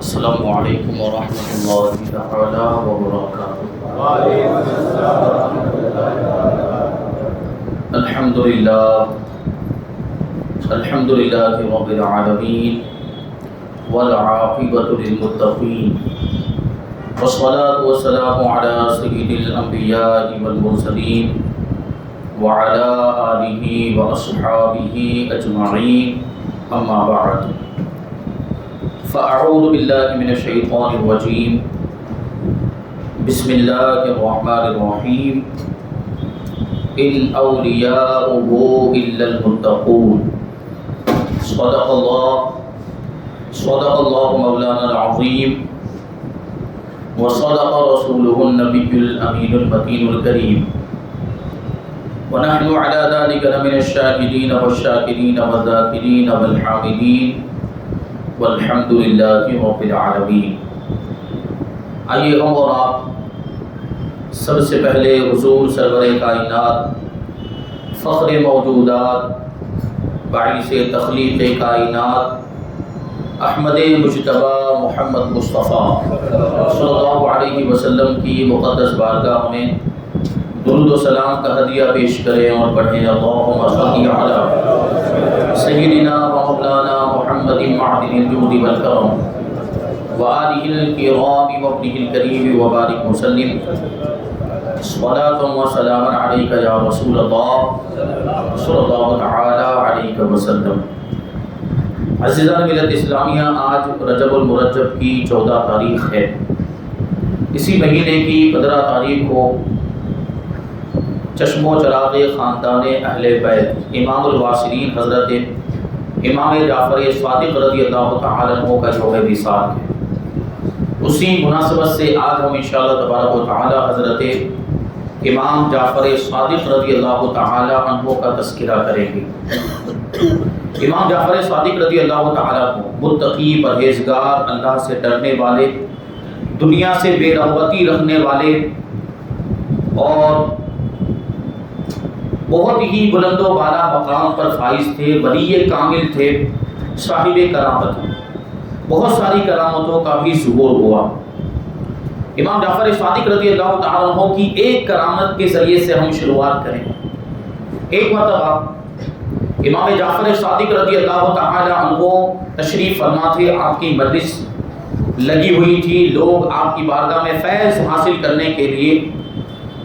السلام علیکم ورحمۃ اللہ تعالی وبرکاتہ۔ الحمد للہ رب العالمین والعاقبۃ للمتقین والصلاة والسلام علی سید الانبیاء والمرسلین وعلی آلہ واصحابہ اجمعین، اما بعد فاعوذ باللہ من الشیطان الرجیم، بسم اللہ الرحمن الرحیم، ان اولیاؤہ الا المتقون۔ صدق اللہ مولانا العظیم وصدق رسولہ النبی الامین المتین الکریم، ونحن على ذلك لمن الشاهدين والشاكرين والذاكرين والحامدين والحمد للہ رب العالمین۔ آئیے ہم اور آپ سب سے پہلے حضور سرور کائنات، فخر موجودات، باعث تخلیق کائنات، احمد مجتبی محمد مصطفیٰ صلی اللہ علیہ وسلم کی مقدس بارگاہ میں درود و سلام کا ہدیہ پیش کریں اور پڑھیں، اللہم صلی علی سیدنا و مولانا محمد معدن الجود والکرم وآلہ الکرام وابنہ الکریم وبارک وسلم، صلاۃ و سلام علیک یا رسول اللہ صلی اللہ تعالی علیہ وسلم۔ عزیزان ملت اسلامیہ، آج رجب المرجب کی 14 تاریخ ہے۔ اسی مہینے کی 15 تاریخ کو چشم و چراغ خاندان اہل بیت امام الواصلین حضرت امام جعفر صادق رضی اللہ تعالی عنہ کا یوم وصال ہے۔ اسی مناسبت سے آج ہم انشاءاللہ تبارک و تعالی حضرت امام جعفر صادق رضی اللہ تعالی عنہ کا تذکرہ کریں گے۔ امام جعفر صادق رضی اللہ تعالی عنہ متقی، پرہیزگار، اللہ سے ڈرنے والے، دنیا سے بے رغبتی رکھنے والے اور بہت ہی بلند و بالا مقام پر فائز تھے، ولی کامل تھے، صاحب کرامت، بہت ساری کرامتوں کا بھی ظہور ہوا۔ امام جعفر صادق رضی اللہ تعالیٰ عنہ کی ایک کرامت کے ذریعے سے ہم شروعات کریں۔ ایک مرتبہ امام جعفر صادق رضی اللہ تعالیٰ عنہ تشریف فرما تھے، آپ کی مجلس لگی ہوئی تھی، لوگ آپ کی بارگاہ میں فیض حاصل کرنے کے لیے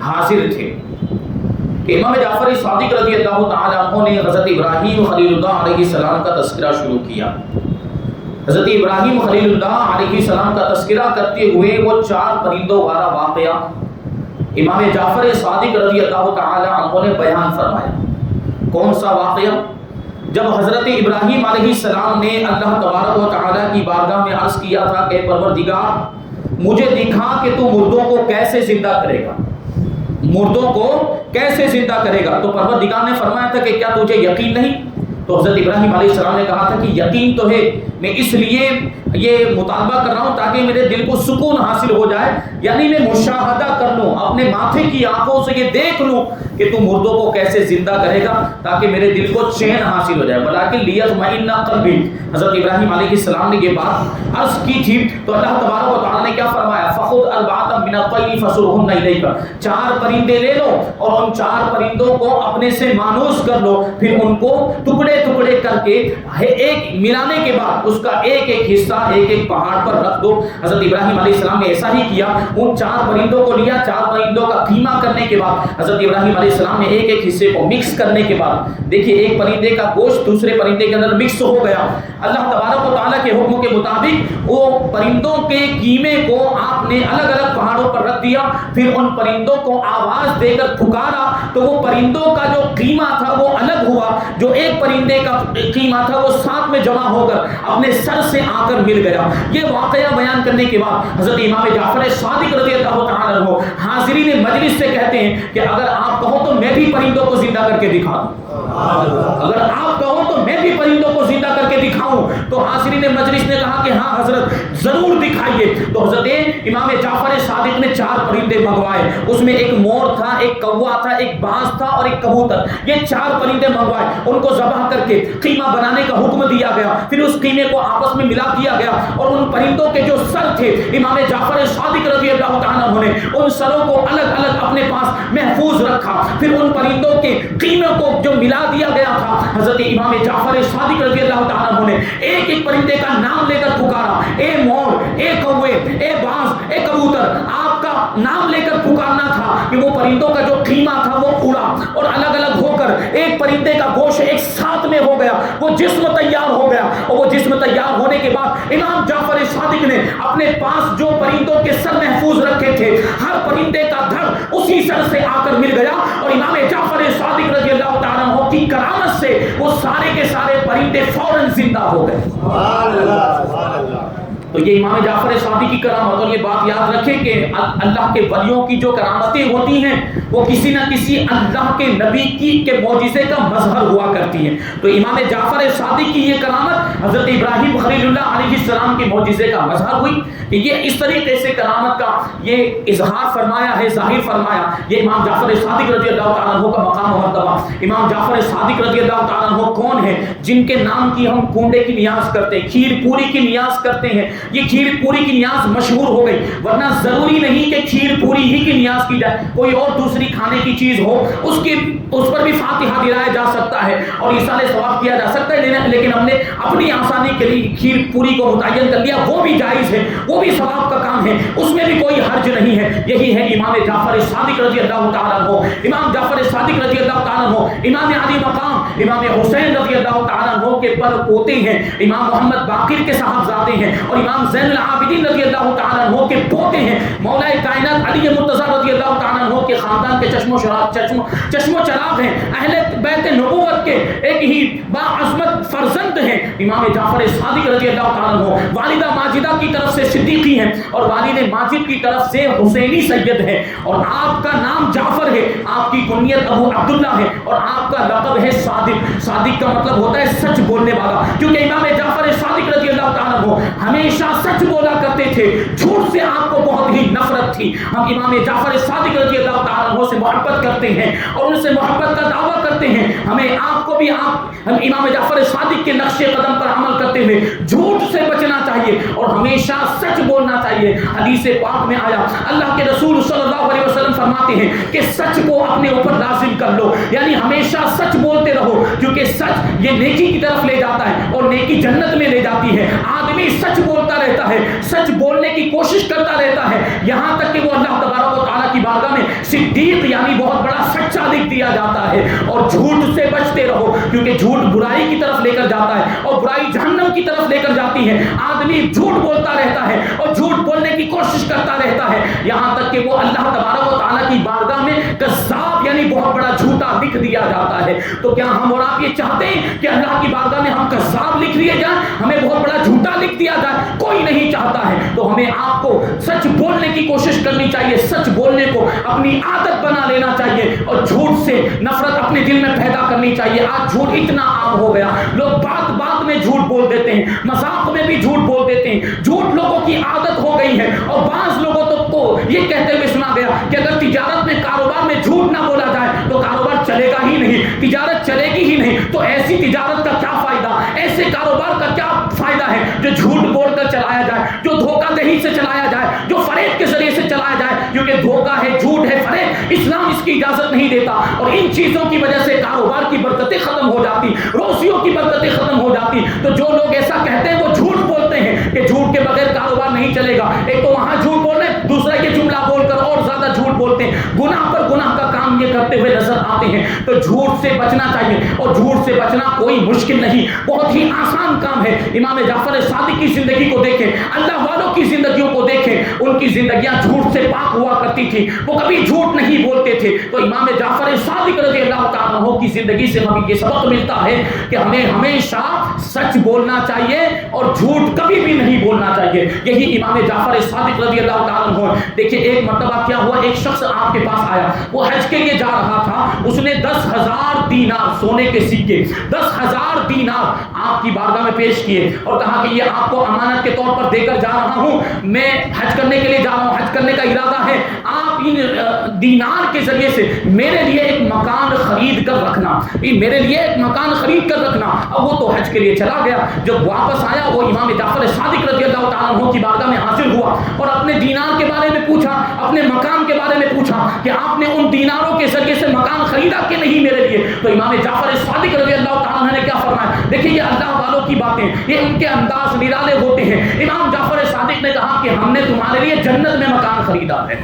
حاضر تھے کہ امام جعفر صادق رضی اللہ تعالیٰ عنہ نے حضرت ابراہیم خلیل اللہ علیہ السلام کا تذکرہ شروع کیا۔ حضرت ابراہیم خلیل اللہ علیہ السلام کا تذکرہ کرتے ہوئے وہ 4 پرندوں والا واقعہ امام جعفر صادق رضی اللہ تعالیٰ عنہ نے بیان فرمایا۔ کون سا واقعہ؟ جب حضرت ابراہیم علیہ السلام نے اللہ تبارک و تعالیٰ کی بارگاہ میں عرض کیا تھا کہ پروردگار مجھے دکھا کہ تو مردوں کو کیسے زندہ کرے گا، مردوں کو کیسے زندہ کرے گا، تو پروردگار نے فرمایا تھا کہ کیا تجھے یقین نہیں؟ تو حضرت ابراہیم علیہ السلام نے کہا تھا کہ یقین تو ہے، میں اس لیے یہ مطالبہ کر رہا ہوں تاکہ میرے دل کو سکون حاصل ہو جائے، یعنی میں مشاہدہ کر لوں، اپنے ماتھے کی آنکھوں سے یہ دیکھ لوں کہ تو مردوں کو کیسے زندہ کرے گا تاکہ میرے دل کو چین حاصل ہو جائے۔ ولیکن لیطمئن قلبی، حضرت ابراہیم علیہ السلام نے یہ بات عرض کی تھی تو اللہ تبارک و تعالیٰ نے کیا فرمایا؟ فخذ اربعۃ من الطیر فصرهن الیک، 4 پرندے لے لو اور ان 4 پرندوں کو اپنے سے مانوس کر لو، پھر ان کو ٹکڑے ٹکڑے کر کے ایک ملانے کے بعد اس کا ایک ایک حصہ ایک ایک پہاڑ پر رکھ دو۔ حضرت ابراہیم علیہ السلام نے ایسا ہی کیا، ان 4 پرندوں کو لیا، 4 پرندوں کا قیمہ کرنے کے بعد حضرت ابراہیم علیہ السلام نے ایک ایک حصے کو مکس کرنے کے بعد دیکھیے ایک پرندے کا گوشت دوسرے پرندے کے اندر مکس ہو گیا۔ اللہ تبارک و تعالیٰ کے حکم کے مطابق وہ پرندوں کے قیمے کو آپ نے الگ الگ پہاڑوں پر رکھ دیا، پھر ان پرندوں کو آواز دے کر پکارا تو وہ پرندوں کا جو قیمہ تھا وہ الگ ہوا، جو ایک پرندے کا قیمہ تھا وہ ساتھ میں جمع ہو کر اپنے سر سے آ کر مل گیا۔ یہ واقعہ بیان کرنے کے بعد حضرت امام جعفر صادق رضی اللہ تعالیٰ عنہ حاضرین مجلس سے کہتے ہیں کہ اگر آپ کہو تو میں بھی پرندوں کو زندہ کر کے دکھا دوں، اگر آپ کہو تو میں بھی پرندوں کو زندہ کر کے دکھاؤں۔ تو حاضرین مجلس نے کہا کہ ہاں حضرت ضرور دکھائیے۔ تو حضرت امام جعفر صادق نے 4 پرندے منگوائے، اس میں ایک مور تھا، ایک کوا تھا، ایک باز تھا اور ایک کبوتر، یہ 4 پرندے منگوائے، ان کو ذبح کر کے قیمہ بنانے کا حکم دیا گیا، پھر اس قیمے کو آپس میں ملا دیا گیا اور ان پرندوں کے جو سر تھے امام جعفر صادق رضی اللہ تعالیٰ عنہ نے ان سروں کو الگ الگ اپنے پاس محفوظ رکھا، پھر ان پرندوں کے قیمے کو جو ملا دیا گیا تھا حضرت امام جعفر صادق رضی اللہ تعالیٰ عنہ نے ایک ایک پرندے کا نام لے کر پکارا، اے مور، اے کوے، اے باز، اے کبوتر، آپ کا نام لے کر پکارنا تھا کہ وہ پرندوں کا جو قیمہ تھا وہ اڑا اور الگ الگ ہو کر ایک پرندے کا گوشت ایک ساتھ میں ہو گیا، وہ جسم تیار ہو گیا، اور وہ جسم تیار ہونے کے بعد امام جعفر صادق نے اپنے پاس جو پرندوں کے سر محفوظ رکھے تھے ہر پرندے کا دھڑ اسی سر سے آ کر مل گیا اور امام جعفر صادق رضی اللہ تعالیٰ عنہ کی کرامت سے وہ سارے کے سارے پرندے فوراً زندہ ہو گئے۔ سبحان اللہ، سبحان اللہ۔ تو یہ امام جعفر صادق کی کرامت، اور یہ بات یاد رکھیں کہ اللہ کے ولیوں کی جو کرامتیں ہوتی ہیں وہ کسی نہ کسی اللہ کے نبی کے معجزے کا مظہر ہوا کرتی ہیں۔ تو امام جعفر صادق کی یہ کرامت حضرت ابراہیم خلیل اللہ علیہ السلام کے معجزے کا مظہر ہوئی کہ یہ اس طریقے سے کرامت کا یہ اظہار فرمایا ہے، ظاہر فرمایا۔ یہ امام جعفر صادق رضی اللہ تعالیٰ عنہ کا مقام و مرتبہ۔ امام جعفر صادق رضی اللہ تعالیٰ عنہ کون ہیں؟ جن کے نام کی ہم کنڈے کی نیاز کرتے ہیں، کھیر پوری کی نیاز کرتے ہیں۔ یہ کھیر پوری کی نیاز مشہور ہو گئی، ورنہ ضروری نہیں کہ کھیر پوری ہی کی نیاز کی جائے، کوئی اور دوسری کھانے کی چیز ہو اس پر بھی فاتحہ گرایا جا سکتا ہے اور ایصال ثواب کیا جا سکتا ہے، لیکن ہم نے اپنی آسانی کے لیے کھیر پوری کو متعین کر لیا، وہ بھی جائز ہے، وہ بھی ثواب کا کام ہے، اس میں بھی کوئی حرج نہیں ہے۔ یہی ہے امام جعفر صادق رضی اللہ تعالیٰ عنہ۔ امام جعفر صادق رضی اللہ تعالیٰ عنہ امام علی مقام امام حسین رضی اللہ تعالیٰ عنہ کے پر پوتے ہیں، امام محمد باقر کے صاحبزادے ہیں اور امام زین العابدین رضی اللہ تعالیٰ عنہ کے پوتے ہیں۔ مولا کائنات علی مرتضیٰ رضی اللہ تعالیٰ عنہ کے خاندان کے چشم و چراغ ہیں، اہل بیت نبوت کے ایک ہی باعظمت فرزند ہیں امام جعفر صادق رضی اللہ تعالیٰ عنہ۔ والدہ ماجدہ کی طرف سے صدیقی ہیں اور والد ماجد کی طرف سے حسینی سید ہے، اور آپ کا نام جعفر ہے، آپ کی کنیت ابو عبداللہ ہے اور آپ کا لقب ہے صادق۔ صادق کا مطلب ہوتا ہے سچ بولنے والا، کیونکہ امام جعفر صادق رضی اللہ تعالیٰ عنہ ہمیشہ سچ بولا کرتے تھے، جھوٹ سے آپ کو بہت ہی نفرت تھی۔ ہم امام جعفر صادق رضی اللہ تعالیٰ عنہ سے محبت کرتے ہیں اور ان سے محبت کا دعویٰ کرتے ہیں، ہمیں آپ کو بھی ہم امام جعفر صادق کے نقش قدم پر عمل کرتے ہوئے جھوٹ سے بچنا چاہیے اور ہمیشہ سچ بولنا چاہیے۔ حدیث پاک میں آیا، اللہ کے رسول صلی اللہ علیہ وسلم فرماتے ہیں کہ سچ کو اپنے اوپر لازم کر لو، یعنی ہمیشہ سچ بولتے رہو، کیونکہ سچ یہ نیکی کی طرف لے جاتا ہے اور نیکی جنت میں لے جاتی ہے۔ آدمی سچ بولتا رہتا ہے، سچ بولنے کی کوشش کرتا رہتا ہے، یہاں تک کہ وہ اللہ تبارک و تعالیٰ کی بارگاہ میں صدیق یعنی بہت بڑا سچا لکھ دیا جاتا ہے۔ اور جھوٹ سے بچتے رہو، کیونکہ جھوٹ برائی کی طرف لے کر جاتا ہے اور برائی جہنم کی طرف لے کر جاتی ہے۔ آدمی جھوٹ بولتا رہتا ہے اور جھوٹ بولنے کی کوشش کرتا رہتا ہے، یہاں تک کہ وہ اللہ تبارک و تعالیٰ کی بارگاہ میں کذاب یعنی بہت بڑا جھوٹا لکھ دیا جاتا ہے۔ تو کیا ہم اور آپ یہ چاہتے ہیں کہ اللہ کی بارگاہ میں ہم کذاب لکھ دیے جائیں، ہمیں بہت بڑا جھوٹا لکھ دیا جائے؟ کوئی نہیں چاہتا ہے۔ تو ہمیں آپ کو سچ بولنے کی کوشش کرنی چاہیے، سچ بولنے کو اپنی عادت بنا لینا چاہیے اور جھوٹ سے نفرت اپنے دل میں پیدا کرنی چاہیے۔ آج جھوٹ اتنا عام ہو گیا، لوگ بات بات میں جھوٹ بول دیتے ہیں، مذاق میں بھی جھوٹ بول دیتے ہیں، جھوٹ لوگوں کی عادت ہو گئی ہے۔ اور بعض لوگوں کو یہ کہتے ہوئے سنا گیا کہ اگر تجارت میں کاروبار میں جھوٹ نہ بولا جائے تو کاروبار چلے گا ہی نہیں، تجارت چلے گی ہی نہیں۔ تو ایسی تجارت کا کیا فائدہ، ایسے کاروبار کا کیا فائدہ ہے جو جھوٹ بول کر چلایا جائے، جو دھوکہ دہی سے چلایا جائے، جو فریب کے ذریعے سے چلایا جائے؟ کیونکہ دھوکہ ہے، جھوٹ ہے، فریب، اسلام اس کی اجازت نہیں دیتا، اور ان چیزوں کی وجہ سے کاروبار کی برکتیں ختم ہو جاتی، روزیوں کی برکتیں ختم ہو جاتی۔ تو جو لوگ ایسا کہتے ہیں وہ جھوٹ بولتے ہیں کہ جھوٹ کے بغیر کاروبار نہیں چلے گا۔ ایک تو وہاں جھوٹ بول رہے ہیں، دوسرا یہ جملہ بول کر اور زیادہ جھوٹ بولتے ہیں، گناہ پر گناہ کا کام یہ کرتے ہوئے نظر آتے ہیں۔ تو جھوٹ سے بچنا چاہیے، اور جھوٹ سے بچنا کوئی مشکل نہیں، بہت ہی آسان کام ہے۔ امام جعفر صادق کی زندگی کو دیکھیں، اللہ والوں کی زندگیوں کو دیکھیں، ان کی زندگیاں جھوٹ سے پاک ہوا کرتی تھی، وہ کبھی جھوٹ نہیں بولتے تھے۔ تو امام جعفر صادق رضی اللہ تعالیٰ عنہ کی زندگی سے ہمیں یہ سبق ملتا ہے کہ ہمیں ہمیشہ سچ بولنا چاہیے اور جھوٹ کبھی بھی نہیں بولنا چاہیے۔ چاہیے. یہی امام جعفر صادق رضی اللہ تعالیٰ عنہ. دیکھیے ایک مرتبہ کیا ہوا, ایک شخص آپ کے پاس آیا, وہ حج کے لیے جا رہا تھا, اس نے 10,000 دینار سونے کے سکے 10,000 دینار آپ کی بارگاہ میں پیش کیے اور کہا کہ یہ آپ کو امانت کے طور پر دے کر جا رہا ہوں, میں حج کرنے کے لیے جا رہا ہوں, حج کرنے کا ارادہ ہے, آپ ان دینار کے ذریعے سے میرے لیے ایک مکان خرید کر رکھنا, میرے لیے ایک مکان خرید کر رکھنا. اب وہ تو حج کے لیے چلا گیا, جب واپس آیا وہ امام جعفر صادق رضی اللہ تعالیٰ عنہ کی بارگاہ میں حاضر ہوا اور اپنے دینار کے بارے میں پوچھا, اپنے مکان کے بارے میں پوچھا کہ آپ نے ان دیناروں کے ذریعے سے مکان خریدا کہ نہیں میرے لیے. تو امام جعفر صادق رضی اللہ تعالیٰ عنہ نے کیا فرمایا, دیکھیے یہ اللہ والوں کی باتیں, یہ ان کے انداز نرالے ہوتے ہیں. امام جعفر صادق نے کہا کہ ہم نے تمہارے لیے جنت میں مکان خریدا ہے,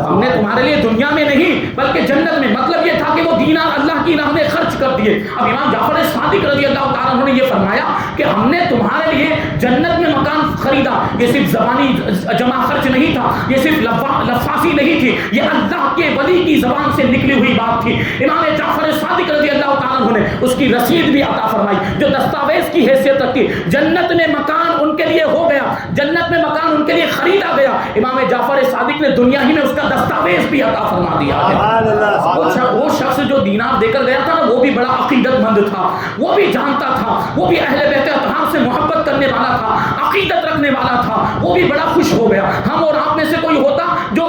ہم نے تمہارے لیے دنیا میں نہیں بلکہ جنت میں. مطلب یہ تھا کہ وہ دینار اللہ کی راہ میں خرچ کر دیے. اب امام جعفر صادق رضی اللہ تعالیٰ عنہ نے یہ فرمایا کہ ہم نے تمہارے لیے جنت میں مکان خریدا. یہ صرف زبانی جمع خرچ نہیں تھا, یہ صرف لفافی نہیں تھی, یہ اللہ کے ولی کی زبان سے نکلی ہوئی بات تھی. امام جعفر صادق رضی اللہ تعالیٰ عنہ نے اس کی رسید بھی عطا فرمائی جو دستاویز کی حیثیت رکھتی. جنت میں مکان ان کے لیے ہو گیا, جنت میں مکان ان کے لیے خریدا گیا. امام جعفر صادق نے دنیا ہی میں اس کا دستاویز بھی عطا فرما دیا ہے. وہ شخص جو دینار دے کر گیا تھا نا, وہ بھی بڑا عقیدت مند تھا, وہ بھی جانتا تھا, وہ بھی اہل بیت اطہار سے محبت کرنے والا تھا, عقیدت رکھنے والا تھا, وہ بھی بڑا خوش ہو گیا. ہم اور آپ میں سے کوئی ہوتا جو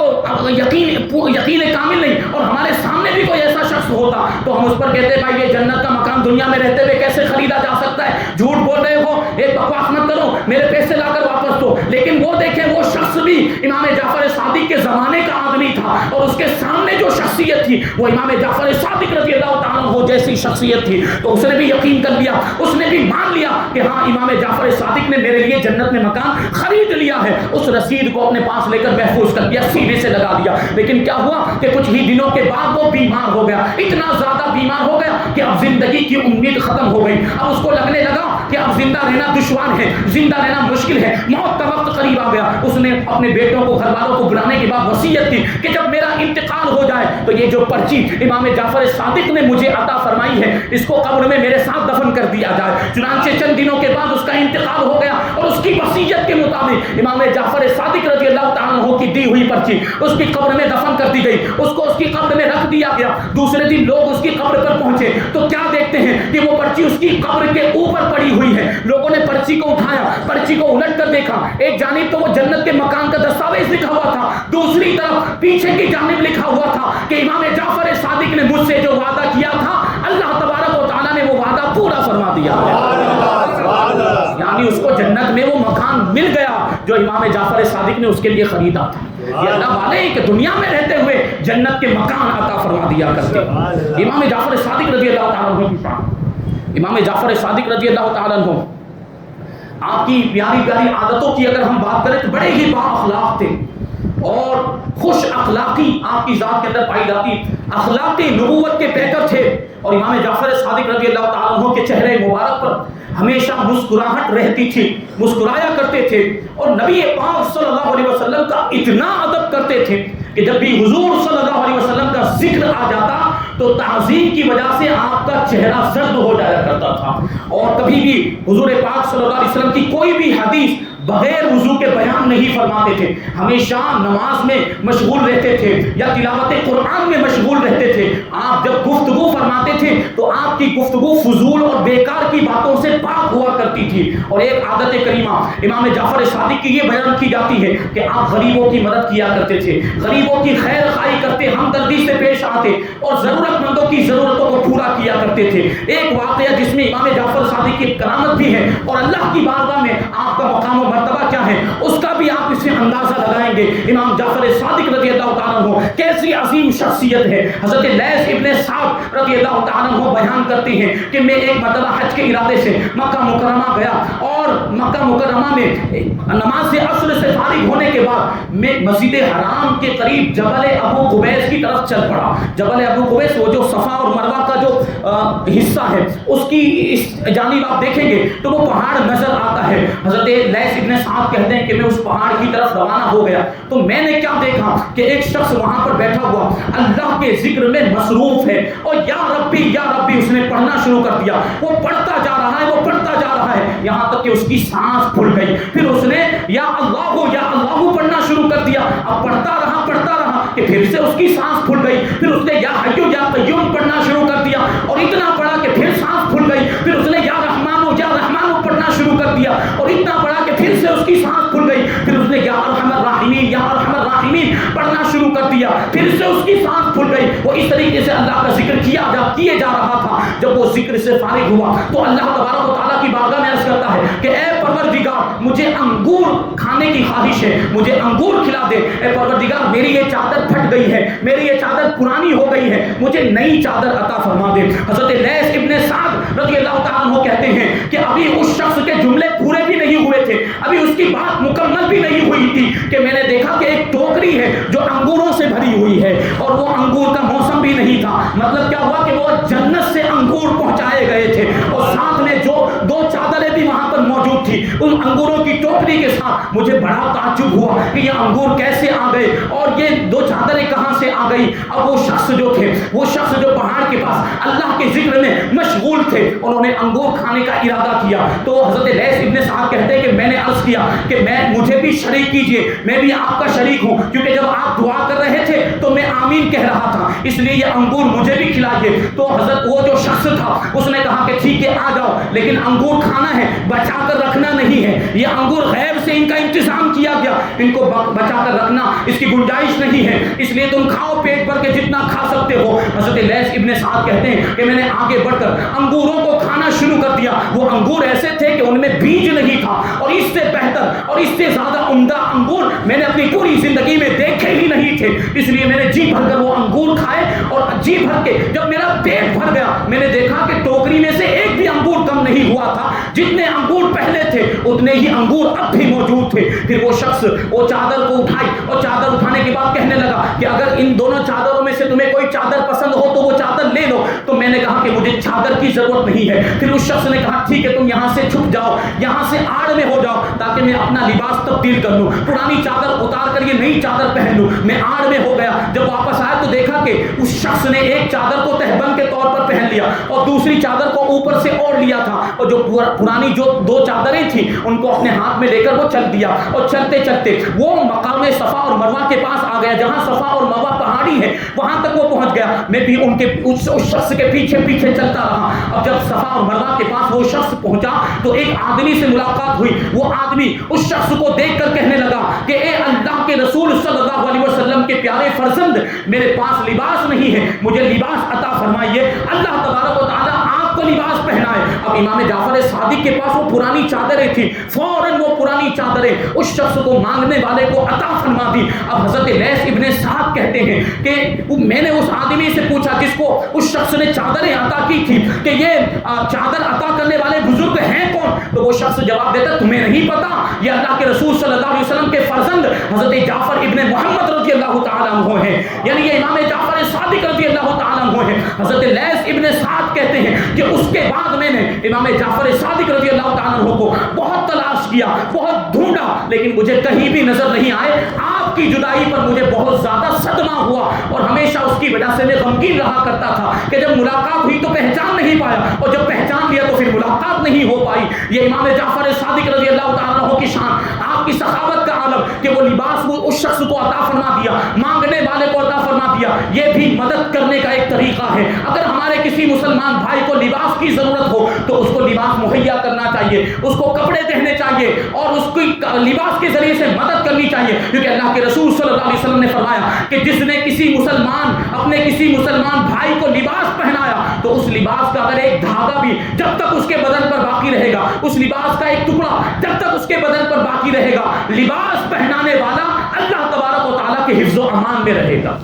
یقین کامل نہیں اور ہمارے سامنے بھی کوئی ایسا شخص ہوتا تو ہم اس پر کہتے بھائی یہ جنت کا مکان دنیا میں رہتے ہوئے کیسے خریدا جا سکتا ہے, جھوٹ بول رہے ہو, ایک بکواس مت کرو, میرے پیسے لا کر واپس دو. لیکن وہ دیکھیں وہ شخص بھی امام جعفر صادق کے زمانے کا آدمی تھا اور اس کے سامنے جو شخصیت تھی وہ امام جعفر صادق رضی اللہ تعالیٰ عنہ جیسی شخصیت تھی. تو اس نے بھی یقین کر لیا, اس نے بھی مان لیا کہ ہاں امام جعفر صادق نے میرے لیے جنت میں مکان خرید لیا ہے. اس رسید کو اپنے پاس لے کر محفوظ کر دیا, سینے سے لگا دیا. لیکن کیا ہوا کہ کچھ ہی دنوں کے بعد وہ بیمار ہو گیا, اتنا زیادہ بیمار ہو گیا کہ اب زندگی کی امید ختم ہو گئی. اب اس کو لگنے لگا کہ اب زندہ رہنا دشوار ہے, زندہ رہنا مشکل ہے, موت کا وقت قریب آ گیا. اس نے اپنے بیٹوں کو, گھر والوں کو بلانے کے بعد وصیت کی کہ جب میرا انتقال ہو جائے تو یہ جو پرچی امام جعفر صادق نے مجھے عطا فرمائی ہے اس کو قبر میں میرے ساتھ دفن کر دیا جائے. چنانچہ چند دنوں کے بعد اس کا انتقال ہو گیا اور اس کی وصیت کے مطابق امام جعفر صادق رضی اللہ تعالیٰ عنہ کی دی ہوئی پرچی اس کی قبر میں دفن کر دی گئی, اس کو اس کی قبر میں رکھ دیا گیا. دوسرے دن لوگ اس کی قبر پر پہنچے تو کیا دیکھتے ہیں کہ وہ پرچی اس کی قبر کے اوپر پڑی ہوئی ہے. لوگوں نے پرچی کو اٹھایا, پرچی کو الٹ کر دیکھا, ایک جانب تو وہ جنت کے مکان کا دستاویز لکھا ہوا تھا, دوسری طرف پیچھے کی جانب لکھا ہوا تھا کہ امام جعفر صادق نے مجھ سے جو وعدہ کیا تھا اللہ تبارک و تعالیٰ نے وہ وعدہ پورا فرما دیا. یعنی اس کو جنت میں وہ مکان مل گیا جو امام جعفر صادق نے اس کے لیے خریدا تھا. یہ اللہ والے ہیں کہ دنیا میں رہتے ہوئے جنت کے مکان عطا فرما دیا کرتے. امام جعفر صادق رضی اللہ تعالیٰ عنہ, امام جعفر صادق رضی اللہ تعالیٰ عنہ آپ کی پیاری پیاری عادتوں کی اگر ہم بات کریں تو بڑے ہی با اخلاق تھے اور خوش اخلاقی آپ کی ذات کے اندر پائی جاتی, اخلاق نبوت کے پیکر تھے. اور امام جعفر صادق رضی اللہ تعالیٰ عنہ کے چہرے مبارک پر ہمیشہ مسکراہٹ رہتی تھی, مسکرایا کرتے تھے اور نبی پاک صلی اللہ علیہ وسلم کا اتنا ادب کرتے تھے کہ جب بھی حضور صلی اللہ علیہ وسلم کا ذکر آ جاتا تو تعظیم کی وجہ سے آپ کا چہرہ زرد ہو جایا کرتا تھا. اور کبھی بھی حضور پاک صلی اللہ علیہ وسلم کی کوئی بھی حدیث بغیر وضو کے بیان نہیں فرماتے تھے, ہمیشہ نماز میں مشغول رہتے تھے یا تلاوت قرآن میں مشغول رہتے تھے. آپ جب گفتگو فرماتے تھے تو آپ کی گفتگو فضول اور بیکار کی باتوں سے پاک ہوا کرتی تھی. اور ایک عادت کریمہ امام جعفر صادق کی یہ بیان کی جاتی ہے کہ آپ غریبوں کی مدد کیا کرتے تھے, غریبوں کی خیر خواہی کرتے, ہمدردی سے پیش آتے اور ضرورت مندوں کی ضرورتوں کو پورا کیا کرتے تھے. ایک واقعہ جس میں امام جعفر صادق کی کرامت بھی ہے اور اللہ کی بارگاہ میں آپ کا مقام و مرتبہ کیا ہے اس کا بھی آپ اس سے اندازہ لگائیں گے. امام جعفر صادق رضی اللہ تعالیٰ عنہ کیسی عظیم شخصیت ہے. حضرت لیث ابن سعد رضی اللہ تعالیٰ عنہ بیان کرتے ہیں کہ میں ایک مرتبہ حج کے ارادے سے مکہ مکرمہ گیا اور مکہ مکرمہ میں نماز عصر سے فارغ ہونے کے بعد میں مسجد حرام کے قریب جبل ابو قبیس کی طرف چل پڑا. جبل ابو قبیس وہ جو صفا اور مروہ کا جو حصہ ہے اس کی اس جانب آپ دیکھیں گے تو وہ پہاڑ نظر آتا ہے. حضرت لیث ابن سعد کہتے ہیں کہ میں اس پہاڑ کی طرف روانہ ہو گیا تو میں نے کیا دیکھا کہ ایک شخص وہاں پر بیٹھا ہوا اللہ کے ذکر میں مصروف ہے اور یا ربی اس نے پڑھنا شروع کر دیا. وہ پڑھتا جا رہا ہے, وہ پڑھتا جا رہا ہے یہاں تک کہ اس کی سانس پھول گئی. پھر اس نے پھر سے اس کی سانس پھول گئی، پھر اس نے یا حیو یا قیوم پڑھنا شروع کر دیا، اور اتنا پڑھا کہ پھر سانس پھول گئی، پھر اس نے یا رحمانو پڑھنا شروع کر دیا، اور اتنا پڑھا کہ پھر سے اس کی سانس پھول گئی، پھر اس نے یا ارحم الراحمین پڑھنا شروع کر دیا، پھر سے اس کی سانس پھول گئی۔ وہ اس طریقے سے اللہ کا ذکر کیے جا رہا تھا۔ جب وہ ذکر سے فارغ ہوا تو اللہ تبارک و تعالیٰ کی بارگاہ میں عرض کرتا ہے کہ اے پروردگار مجھے انگور کھانے کی خواہش ہے، مجھے انگور کھلا دے۔ اے پروردگار میری یہ چادر پھٹ گئی ہے، میری یہ چادر پرانی ہو گئی ہے، مجھے نئی چادر عطا فرما دے۔ حضرت لیث ابن سعد رضی اللہ تعالیٰ عنہ کہتے ہیں کہ ابھی اس شخص کے جملے پورے بھی نہیں ہوئے تھے، ابھی اس کی بات مکمل بھی نہیں ہوئی تھی کہ میں نے دیکھا کہ ایک ٹوکری ہے جو انگوروں سے بھری ہوئی ہے، اور وہ انگور کا موسم بھی نہیں تھا۔ مطلب کیا ہوا کہ وہ جنت سے انگور پہنچائے گئے تھے، اور ساتھ میں جو دو چادریں بھی وہاں پر موجود تھی ان انگوروں کی ٹوکری کے ساتھ۔ مجھے بڑا تعجب ہوا کہ یہ انگور کیسے آ گئے اور یہ دو چادریں کہاں سے آ گئی۔ اب وہ شخص جو تھے، وہ شخص جو پہاڑ کے پاس اللہ کے ذکر میں مشغول تھے، انہوں نے انگور کھانے کا ارادہ کیا۔ تو حضرت لیث ابن سعد کہتے ہیں کہ میں نے عرض کیا کہ مجھے بھی شریک کیجئے، میں بھی آپ کا شریک ہوں، کیونکہ جب آپ دعا کر رہے تھے تو میں آمین کہہ رہا تھا، اس لیے یہ انگور مجھے بھی کھلائیے۔ تو حضرت وہ جو شخص تھا اس نے کہا کہ ٹھیک ہے آ جاؤ، لیکن انگور کھانا ہے، بچا کر رکھنا نہیں ہے، یہ انگور غیب سے ان کا انتظام کیا گیا، ان کو بچا کر رکھنا اس کی گنجائش نہیں ہے، اس لیے تم کھاؤ پیٹ بھر کے جتنا کھا سکتے ہو۔ حضرت لیث ابن سعد کہتے ہیں کہ میں نے آگے بڑھ کر انگوروں کو کھانا شروع کر دیا۔ وہ انگور ایسے تھے کہ ان میں بیج نہیں تھا، اور اس سے بہتر اور اس سے زیادہ عمدہ انگور میں نے اپنی پوری زندگی میں دیکھے ہی نہیں تھے، اس لیے میں نے جی بھر کر وہ انگور کھائے، اور جی بھر کے جب میرا پیٹ بھر گیا میں نے دیکھا کہ ٹوکری میں سے ایک بھی انگور کم نہیں ہوا تھا، جتنے انگور پہلے تھے اتنے ہی انگور اب بھی موجود تھے۔ پھر وہ شخص وہ چادر کو اٹھائی، اور چادر اٹھانے کے بعد کہنے لگا کہ اگر ان دونوں چادروں میں سے تمہیں کوئی چادر پسند ہو تو وہ چادر لے لو۔ تو میں نے کہا کہ مجھے چادر کی ضرورت نہیں ہے۔ پھر اس شخص نے کہا ٹھیک ہے تم یہاں سے چھپ جاؤ، یہاں سے آڑ میں ہو جاؤ تاکہ میں اپنا لباس تبدیل کر لوں، پرانی چادر اتار کر یہ نئی چادر پہن لوں۔ میں آڑ میں ہو گیا، جب واپس آیا تو دیکھا کہ اس شخص نے ایک چادر کو تہبند کے طور پر پہن لیا اور دوسری چادر کو اوپر سے اوڑھ لیا تھا، اور جو پرانی جو دو چادریں تھیں ان کو اپنے ہاتھ میں لے کر وہ چل دیا، اور چلتے چلتے وہ مقام صفا اور مروہ کے پاس آ گیا، جہاں صفا اور مروہ پہاڑی ہے وہاں تک وہ پہنچ گیا۔ میں بھی ان کے اس شخص کے پیچھے پیچھے چلتا رہا۔ اب جب صفا اور مروہ کے پاس وہ شخص پہنچا تو ایک آدمی سے ملاقات ہوئی۔ وہ آدمی اس شخص کو دیکھ کر کہنے لگا کہ اے اللہ کے رسول صلی اللہ علیہ وسلم کے پیارے فرزند، میرے پاس لباس نہیں ہے، مجھے لباس عطا فرمائیے۔ اللہ تبارک و تعالیٰ آپ کو لباس پہنائے۔ اب امام جعفر صادق کے پاس وہ پرانی چادریں تھیں، فوراً وہ پرانی چادریں اس شخص کو مانگنے والے کو عطا فرما دی۔ اب حضرت لیث ابن سعد کہتے ہیں کہ میں نے اس آدمی سے پوچھا جس کو اس شخص نے چادریں عطا کی تھی کہ یہ چادر عطا کرنے والے بزرگ ہیں کون؟ تو وہ شخص جواب دیتا تمہیں نہیں پتا، یہ اللہ کے رسول صلی اللہ علیہ وسلم کے فرزند حضرت جعفر ابن محمد رضی اللہ تعالیٰ عنہ ہیں، یعنی یہ امام جعفر صادق رضی اللہ تعالیٰ عنہ ہیں۔ حضرت لیث ابن سعد کہتے ہیں کہ اس کے بعد میں نے امام جعفر صادق رضی اللہ تعالیٰ عنہ کو بہت تلاش کیا، بہت ڈھونڈا، لیکن مجھے کہیں بھی نظر نہیں آئے۔ آپ کی جدائی پر مجھے بہت زیادہ صدمہ ہوا، اور ہمیشہ اس کی وجہ سے میں غمگین رہا کرتا تھا کہ جب ملاقات ہوئی تو پہچان نہیں پایا، اور جب پہچان لیا تو پھر ملاقات نہیں ہو پائی۔ یہ امام جعفر صادق رضی اللہ تعالیٰ عنہ کی شان، آپ کی سخاوت کا عالم کہ وہ لباس وہ اس شخص کو عطا فرما دیا، مانگنے والے کو عطا فرما دیا۔ یہ بھی مدد کرنے کا ایک طریقہ ہے۔ اگر ہمارے کسی مسلمان بھائی کو لباس کی ضرورت ہو تو اس کو لباس مہیا کرنا چاہیے، اس کو کپڑے دینے چاہیے، اور اس کی لباس کے ذریعے سے مدد کرنی چاہیے، کیونکہ اللہ کے رسول صلی اللہ علیہ وسلم نے فرمایا کہ جس نے کسی مسلمان بھائی کو لباس پہنایا تو اس لباس کا اگر ایک دھاگا بھی جب تک اس کے بدن پر باقی رہے گا، اس لباس کا ایک ٹکڑا جب تک اس کے بدن پر باقی رہے گا، لباس پہنانے والا اللہ تبارک و تعالیٰ کے حفظ و امان میں رہے گا۔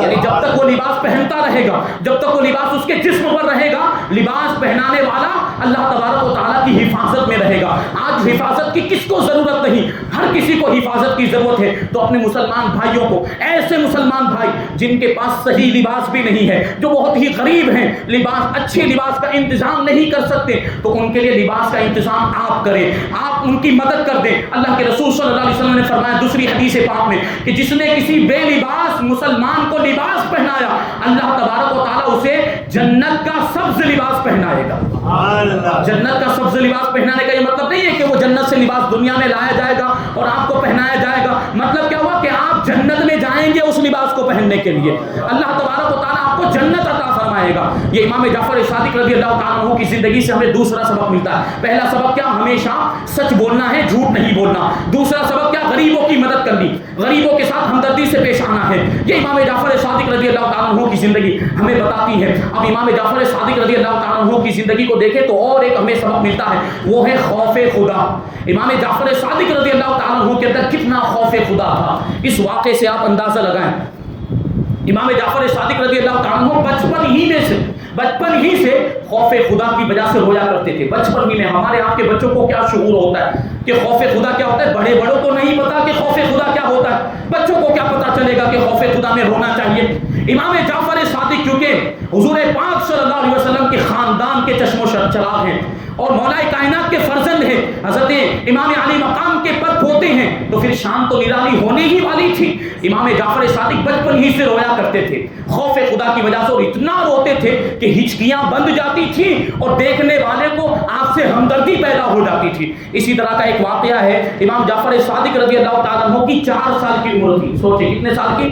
یعنی جب تک وہ لباس پہنتا رہے گا، جب تک وہ لباس اس کے جسم پر رہے گا، لباس پہنانے والا اللہ تبارک و تعالیٰ کی حفاظت میں رہے گا۔ آج حفاظت کی کس کو ضرورت نہیں؟ ہر کسی کو حفاظت کی ضرورت ہے۔ تو اپنے مسلمان بھائیوں کو، ایسے مسلمان بھائی جن کے پاس صحیح لباس بھی نہیں ہے، جو بہت ہی غریب ہیں، لباس اچھے لباس کا انتظام نہیں کر سکتے، تو ان کے لیے لباس کا انتظام آپ کریں، آپ ان کی مدد کر دیں۔ اللہ کے رسول صلی اللہ علیہ وسلم نے فرمایا دوسری حدیث پاک میں کہ جس نے کسی بے لباس مسلمان کو لباس پہنایا، اللہ تبارک و تعالیٰ اسے جنت کا سبز لباس پہنائے گا۔ جنت کا سبز لباس پہنانے کا یہ مطلب نہیں ہے کہ وہ جنت سے لباس دنیا میں لایا جائے گا اور آپ کو پہنایا جائے گا۔ مطلب کیا ہوا کہ آپ جنت میں جائیں گے اس لباس کو پہننے کے لیے اللہ تبارک و تعالیٰ آپ کو جنت عطا فرمائے گا۔ یہ امام جعفر صادق رضی اللہ تعالیٰ عنہ کی زندگی سے ہمیں دوسرا سبق ملتا ہے۔ پہلا سبق کیا؟ ہمیشہ سچ بولنا ہے، جھوٹ نہیں بولنا۔ دوسرا سبق کیا؟ غریبوں کی مدد کرنی، غریبوں کے ساتھ ہمدردی سے پیش آنا ہے۔ یہ امام جعفر صادق رضی اللہ تعالیٰ عنہ کی زندگی ہمیں بتاتی ہے۔ اب امام جعفر صادق رضی اللہ تعالیٰ عنہ کی زندگی کو دیکھیں تو اور ایک ہمیں سبق ملتا ہے، وہ ہے خوف خدا۔ امام جعفر صادق رضی اللہ تعالیٰ عنہ کے اندر کتنا خوف خدا تھا، اس واقعے سے آپ اندازہ لگائیں۔ امام جعفر صادق رضی اللہ تعالیٰ عنہ بچپن ہی سے خوف خدا کی وجہ سے رویا کرتے تھے۔ بچپن ہی میں ہمارے آپ کے بچوں کو کیا شعور ہوتا ہے کہ خوف خدا کیا ہوتا ہے؟ بڑوں کو نہیں پتا کہ خوف خدا کیا ہوتا ہے، بچوں کو کیا پتا چلے گا کہ خوف خدا میں رونا چاہیے۔ امام جعفر صادق کیونکہ حضور پاک صلی اللہ علیہ وسلم کے خاندان کے چشم و چراغ ہیں اور مولا کائنات کے فرزند ہیں، حضرت امام علی مقام کے پر پوتے ہیں، تو پھر شان تو نرالی ہونے ہی والی تھی۔ امام جعفر صادق بچپن ہی سے رویا کرتے تھے خوف خدا کی وجہ سے، اور اتنا روتے تھے کہ ہچکیاں بند جاتی تھیں اور دیکھنے والے کو آپ سے ہمدردی پیدا ہو جاتی تھی۔ اسی طرح کا ایک واقعہ ہے، امام جعفر صادق رضی اللہ تعالیٰ عنہ کی 4 سال کی عمر تھی۔ سوچیں کتنے سال کی؟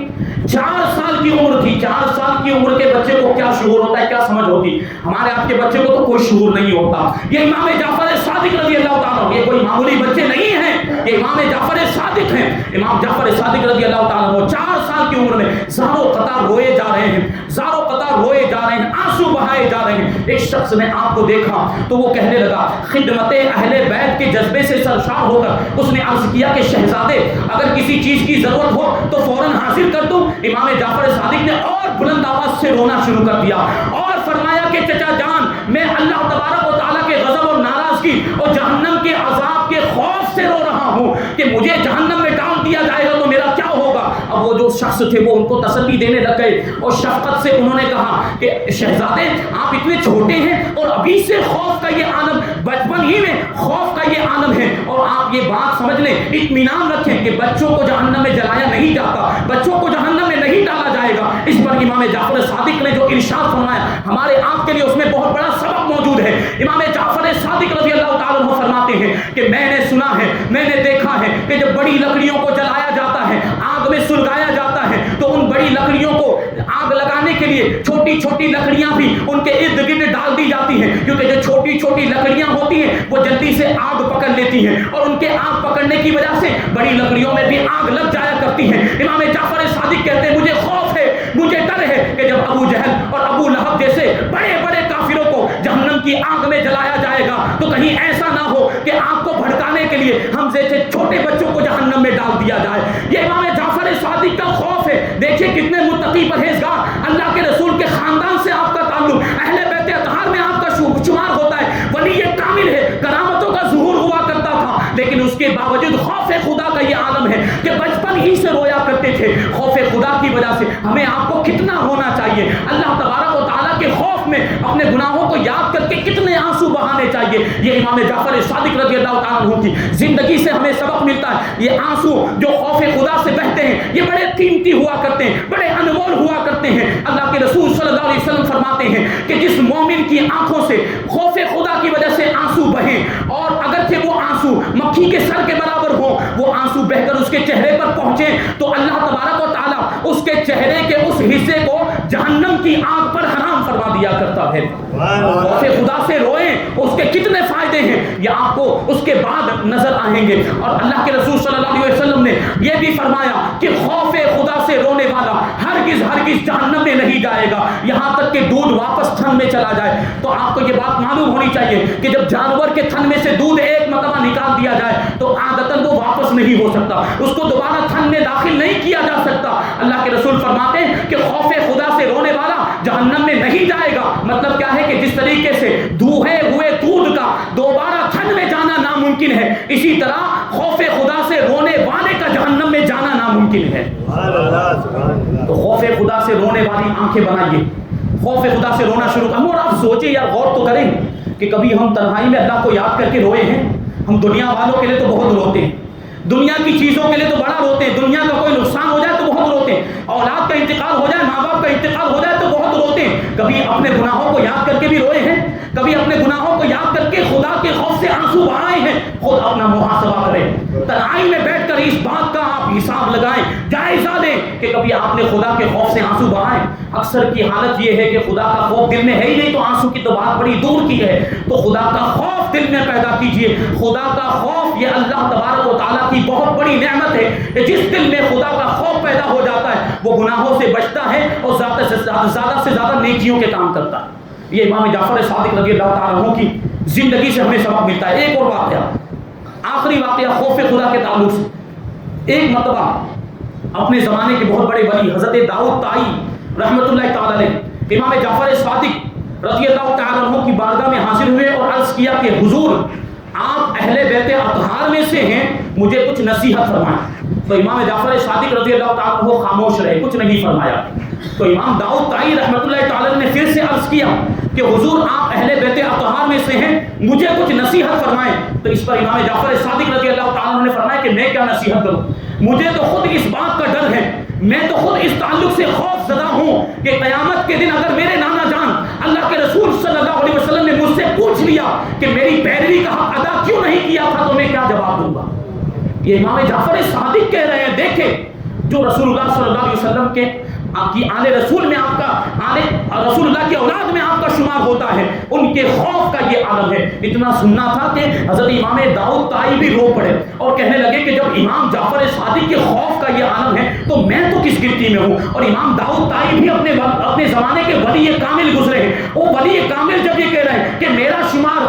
4 سال کی عمر تھی۔ 4 سال کی عمر کے بچے کو کیا شعور ہوتا ہے، کیا سمجھ ہوتی؟ ہمارے آپ کے بچے کو تو کوئی شعور نہیں ہوتا۔ یہ امام جعفر صادق رضی اللہ تعالیٰ عنہ، یہ کوئی معمولی بچے نہیں ہیں، یہ امام جعفر صادق ہیں۔ امام جعفر صادق رضی اللہ تعالیٰ عنہ 4 سال کی عمر میں زاروں قطار روئے جا رہے ہیں، زاروں قطار روئے جا رہے ہیں، آنسو بہائے جا رہے ہیں۔ ایک شخص نے آپ کو دیکھا تو وہ کہنے لگا، خدمت اہل بیت کے جذبے سے سرشار ہو کر اس نے عرض کیا کہ شہزادے اگر کسی چیز کی ضرورت ہو تو فوراً حاصل کر دوں۔ امام جعفر صادق نے اور بلند آواز سے رونا شروع کر دیا اور فرمایا کہ چچا جان، میں اللہ تبارک و تعالیٰ کے غضب اور ناراضگی اور جہنم کے عذاب کے خوف سے رو رہا ہوں کہ مجھے جہنم میں ڈال دیا جائے گا تو میرا کیا ہوگا۔ اب وہ جو شخص تھے وہ ان کو تسلی دینے لگ گئے اور شفقت سے انہوں نے کہا کہ شہزادے آپ اتنے چھوٹے ہیں اور ابھی سے خوف کا یہ عالم، بچپن ہی میں خوف کا یہ عالم ہے، اور آپ یہ بات سمجھ لیں، اطمینان رکھیں کہ بچوں کو جہنم میں جلایا نہیں جاتا، بچوں کو جہنم میں نہیں ڈالا جائے گا۔ اس پر امام جعفر صادق نے جو ارشاد فرمایا ہمارے آپ کے لیے اس میں بہت بڑا سبق موجود ہے۔ امام جعفر صادق رضی اللہ تعالیٰ عنہ فرماتے ہیں کہ میں نے سنا ہے، میں نے دیکھا ہے کہ جب بڑی لکڑیوں کو جلایا جاتا ہے، آگ میں سلگایا جاتا ہے، تو ان بڑی لکڑیوں کو آگ لگانے کے لیے چھوٹی چھوٹی لکڑیاں بھی ان کے ارد گرد ڈال دی جاتی ہیں، کیونکہ جو چھوٹی چھوٹی لکڑیاں ہوتی ہیں وہ جلدی سے آگ پکڑ لیتی ہیں، اور ان کے آگ پکڑنے کی وجہ سے بڑی لکڑیوں میں بھی آگ لگ جایا کرتی ہیں۔ امام جعفر صادق کہتے ہیں مجھے خوف ہے، مجھے ڈر ہے کہ جب ابو جہل اور ابو لہب جیسے بڑے بڑے کافروں کو جہنم کی آگ میں جلایا جائے گا تو کہیں ایسا نہ ہو کہ آگ کو بھڑکانے کے لیے ہم جیسے چھوٹے بچوں کو جہنم میں ڈال دیا جائے۔ یہ امام جعفر صادق کا خوف ہے۔ دیکھیے کتنے متقی پرہیزگار، اللہ کے رسول کے خاندان سے آپ کا تعلق، اہل بیت اطہار میں آپ کا شمار ہوتا ہے، ولی کامل ہے، کرامتوں کا ظہور ہوا کرتا تھا، لیکن اس کے باوجود خوف خدا کا یہ عالم ہے کہ بچپن ہی سے رویا کرتے تھے خوف خدا کی وجہ سے۔ ہمیں آپ کو کتنا ہونا چاہیے اللہ تبارک و تعالیٰ کے خوف میں، اپنے گناہوں کو یاد کر کے کتنے آنسو بہانے چاہیے۔ یہ امام جعفر صادق رضی اللہ تعالیٰ عنہ کی زندگی سے ہمیں سبق ملتا ہے۔ یہ آنسو جو خوف خدا سے بہتے ہیں یہ بڑے قیمتی ہوا کرتے ہیں، بڑے انمول ہوا کرتے ہیں۔ اللہ کے رسول صلی اللہ علیہ وسلم فرماتے ہیں کہ جس مومن کی آنکھوں سے خوف خدا کی وجہ سے آنسو بہیں، اور اگرچہ وہ آنسو مکھی کے سر کے برابر ہو، وہ آنسو بہ کر اس کے چہرے پر پہنچے تو اللہ تبارک و تعالیٰ اس کے چہرے کے اس حصے کو جہنم کی آگ پر حرام فرما دیا کرتا ہے۔ خوف خدا سے روئیں، اس کے کتنے فائدے ہیں یہ آپ کو اس کے بعد نظر آئیں گے۔ اور اللہ کے رسول صلی اللہ علیہ وسلم نے یہ بھی فرمایا کہ خوف خدا سے رونے والا ہرگز ہرگز جہنم میں نہیں جائے گا یہاں تک کہ دودھ واپس تھن میں چلا جائے۔ تو آپ کو یہ بات معلوم ہونی چاہیے کہ جب جانور کے تھن میں سے دودھ ایک مرتبہ نکال دیا جائے تو عادتاً وہ واپس نہیں ہو سکتا، اس کو دوبارہ تھن میں داخل نہیں کیا جا سکتا۔ اللہ کے رسول فرماتے ہیں کہ خوف خدا سے رونے والا جہنم میں نہیں جائے گا۔ مطلب کیا ہے کہ جس طریقے سے دوہے ہوئے دودھ کا دوبارہ تھن میں جانا ناممکن ہے، اسی طرح خوف خدا سے رونے والے کا جہنم میں جانا ناممکن ہے۔ تو خوف خدا سے رونے والی آنکھیں بنائیے، خوف خدا سے رونا شروع کریں۔ اور آپ سوچیں یا غور تو کریں کہ کبھی ہم تنہائی میں اللہ کو یاد کر کے روئے ہیں؟ ہم دنیا والوں کے لیے تو بہت روتے ہیں، دنیا کی چیزوں کے لیے تو بڑا روتے ہیں، دنیا کا کوئی نقصان ہو جائے تو بہت روتے ہیں، اولاد کا انتقال ہو جائے، ماں باپ کا انتقال ہو جائے تو بہت روتے ہیں۔ کبھی اپنے گناہوں کو یاد کر کے بھی روئے ہیں؟ کبھی اپنے گناہوں کو یاد کر کے خدا کے خوف سے آنسو بہائے ہیں؟ خود اپنا محاسبہ کریں، تنہائی میں بیٹھ کر اس بات کا آپ حساب لگائیں، جائزہ لیں کہ کبھی آپ نے خدا کے خوف سے آنسو بہائے؟ اکثر کی حالت یہ ہے کہ خدا کا خوف دل میں ہے ہی نہیں تو آنسو کی تو بات بڑی دور کی ہے. تو خدا کا خوف دل میں پیدا کیجئے. خدا کا خوف یہ اللہ تبارک و تعالیٰ کی بہت بڑی نعمت ہے کہ جس دل میں خدا کا خوف پیدا ہو جاتا ہے وہ گناہوں سے بچتا ہے اور زیادہ سے زیادہ نیکیوں کے کام کرتا ہے. یہ امام جعفر صادق رضی اللہ تعالیٰ عنہ کی زندگی سے ہمیں سبق ملتا ہے. ایک اور واقعہ، آخری واقعہ خوف خدا کے تعلق سے. ایک مرتبہ اپنے زمانے کے بہت بڑے ولی حضرت داؤد طائی رحمۃ اللہ تعالی علیہ امام جعفر صادق رضی اللہ تعالی عنہ کی بارگاہ میں حاضر ہوئے اور عرض کیا کہ حضور آپ اہل بیت اطہار میں سے ہیں، مجھے کچھ نصیحت فرمائیں. تو امام جعفر صادق رضی اللہ تعالی عنہ خاموش رہے، کچھ نہیں فرمایا. تو امام داؤد طائی رحمۃ اللہ تعالی نے پھر سے عرض کیا کہ حضور آپ اہل بیت اطہار میں سے ہیں، مجھے کچھ نصیحت فرمائیں. تو اس پر امام جعفر صادق رضی اللہ تعالی عنہ نے فرمایا کہ میں کیا نصیحت کروں، مجھے تو خود اس بات کا ڈر ہے، میں تو خود اس تعلق سے خوف زدہ ہوں کہ قیامت کے دن اگر میرے نانا جان اللہ کے رسول صلی اللہ علیہ وسلم نے مجھ سے پوچھ لیا کہ میری پیروی کا حق ادا کیوں نہیں کیا تھا تو میں کیا جواب دوں گا. یہ امام جعفر صادق کہہ رہے ہیں، دیکھیں جو رسول اللہ صلی اللہ علیہ وسلم کے آپ کی آل رسول میں آپ کا آل رسول اللہ کی اولاد میں آپ کا شمار ہوتا ہے، ان کے خوف کا یہ عالم ہے. اتنا سننا تھا کہ حضرت امام داؤد طائی بھی رو پڑے اور کہنے لگے کہ جب امام جعفر صادق کے خوف کا یہ عالم ہے تو میں تو کس گنتی میں ہوں. اور امام داؤد طائی بھی اپنے زمانے کے ولی کامل گزرے ہیں. وہ ولی کامل جب یہ کہہ رہے ہیں کہ میرا شمار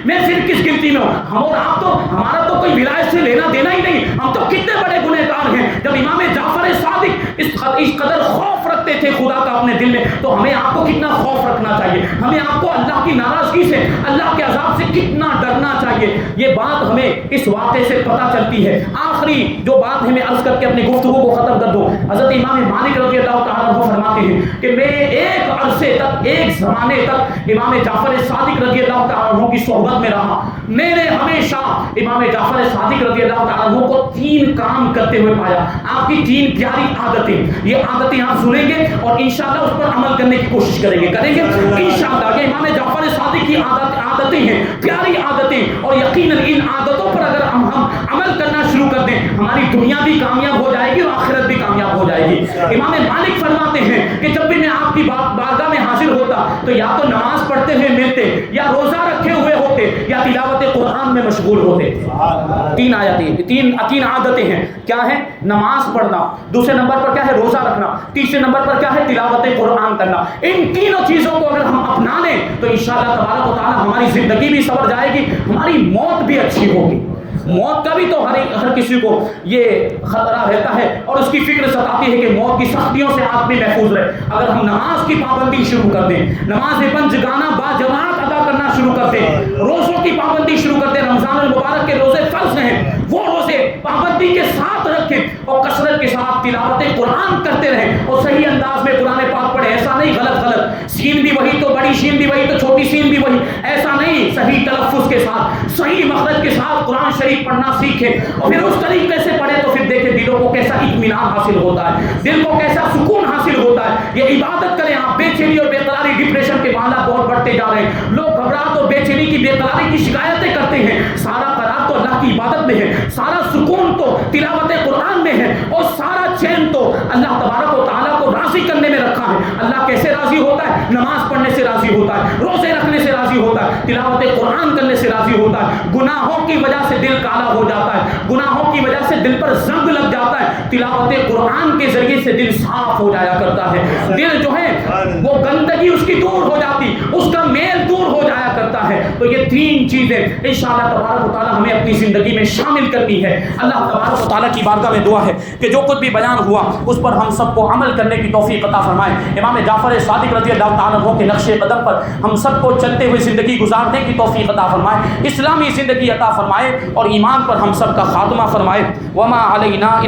میں صرف کس گنتی میں ہوں، ہم اور آپ تو ہمارا تو کوئی ولایت سے لینا دینا ہی نہیں، ہم تو کتنے بڑے گنہگار ہیں. جب امام جعفر صادق اس قدر خوف رکھتے تھے خدا کا اپنے دل میں تو ہمیں آپ کو کتنا خوف رکھنا چاہیے، ہمیں آپ کو اللہ کی ناراضگی سے اللہ کے عذاب سے کتنا ڈرنا چاہیے. یہ بات ہمیں اس واقعے سے پتہ چلتی ہے. آخری جو بات ہے میں عرض کر کے اپنی گفتگو کو ختم کر دوں. حضرت امام مالک رضی اللہ تعالیٰ عنہ فرماتے ہیں کہ میں ایک عرصے تک، ایک زمانے تک امام جعفر صادق رضی اللہ تعالیٰ عنہ کی صحبت میں رہا. میں نے ہمیشہ امام جعفر صادق رضی اللہ تعالیٰ عنہ کو 3 کام کرتے ہوئے پایا. آپ کی 3 پیاری عادتیں، یہ عادتیں آپ سنیں گے اور انشاءاللہ اس پر عمل کرنے کی کوشش کریں گے انشاءاللہ. کہ امام جعفر صادق کی عادتیں ہیں، پیاری عادتیں، اور یقیناً ان عادتوں پر اگر ہم عمل کرنا شروع کر دیں ہماری دنیا بھی کامیاب ہو جائے گی اور آخرت بھی کامیاب ہو جائے گی. امام مالک فرماتے ہیں کہ جب بھی میں آپ کی بارگاہ میں حاضر ہوتا تو یا تو نماز پڑھتے ہوئے ملتے، یا روزہ رکھے ہوئے ہوتے، یا تلاوت قرآن میں مشغول ہوتے. 3 آیتیں، 3 عادتیں ہیں. کیا ہے؟ نماز پڑھنا، دوسرے نمبر پر کیا ہے؟ روزہ رکھنا، تیسرے نمبر پر کیا ہے؟ تلاوت قرآن کرنا. ان تینوں چیزوں کو اگر ہم اپنا لیں تو انشاءاللہ تبارک و تعالی ہماری زندگی بھی سنور جائے گی، ہماری موت بھی اچھی ہوگی. موت کا بھی تو ہر کسی کو یہ خطرہ رہتا ہے اور اس کی فکر ستاتی ہے کہ موت کی سختیوں سے آدمی محفوظ رہے. اگر ہم نماز کی پابندی شروع کر دیں، نماز پنجگانہ با جماعت ادا کرنا شروع کر دیں، روزوں کی پابندی شروع کر دیں، رمضان المبارک کے روزے فرض ہیں وہ روزے پابندی کے ساتھ رکھیں اور کثرت کے ساتھ تلاوت قرآن کرتے رہیں اور صحیح انداز میں قرآن پاک پڑھیں. ایسا نہیں غلط سین بھی وہی تو بڑی شین بھی وہی تو چھوٹی سین بھی وہی، ایسا نہیں. صحیح تلفظ کے ساتھ، صحیح مخرج کے ساتھ قرآن شریف پڑھنا سیکھیں اور پھر اس طریقے سے پڑھیں تو پھر دیکھیں دلوں کو کیسا اطمینان حاصل ہوتا ہے، دل کو کیسا سکون حاصل ہوتا ہے. یہ عبادت کریں. آپ بے چینی اور بے قراری، ڈپریشن کے حالات بہت بڑھتے جا رہے ہیں. لوگ گھبراہٹ اور بے چینی کی، بے قراری کی شکایتیں کرتے ہیں. سارا قرار تو اللہ کی عبادت میں ہے، سارا سکون تو تلاوت قرآن میں ہے اور سارا چین تو اللہ تبارک و تعالیٰ کو راضی کرنے میں رکھا ہے. اللہ کیسے راضی ہوتا ہے؟ نماز پڑھنے سے راضی ہوتا ہے، روزے رکھنے سے راضی ہوتا ہے، تلاوت قرآن کرنے سے راضی ہوتا ہے. گناہوں کی وجہ سے دل کالا ہو جاتا ہے، گناہوں کی وجہ سے دل پر زنگ لگ جاتا ہے. تلاوت قرآن کے ذریعے سے دل صاف ہو جایا کرتا ہے. دل جو ہے وہ گندگی اس کی دور ہو جاتی، اس کا میل دور ہو جایا کرتا ہے. تو یہ 3 چیزیں انشاءاللہ تبارک و تعالی ہمیں اپنی زندگی میں شامل کرنی ہے. اللہ تبارک و تعالی کی بارگاہ میں دعا ہے کہ جو کچھ بھی بیان ہوا اس پر ہم سب کو عمل کرنے کی توفیق عطا فرمائے. امام جعفر صادق رضی اللہ تعالیٰ عنہ کے نقش قدم پر ہم سب کو چلتے ہوئے زندگی گزارنے کی توفیق عطا فرمائے، اسلامی زندگی عطا فرمائے اور ایمان پر ہم سب کا خاتمہ فرمائے. وما علینا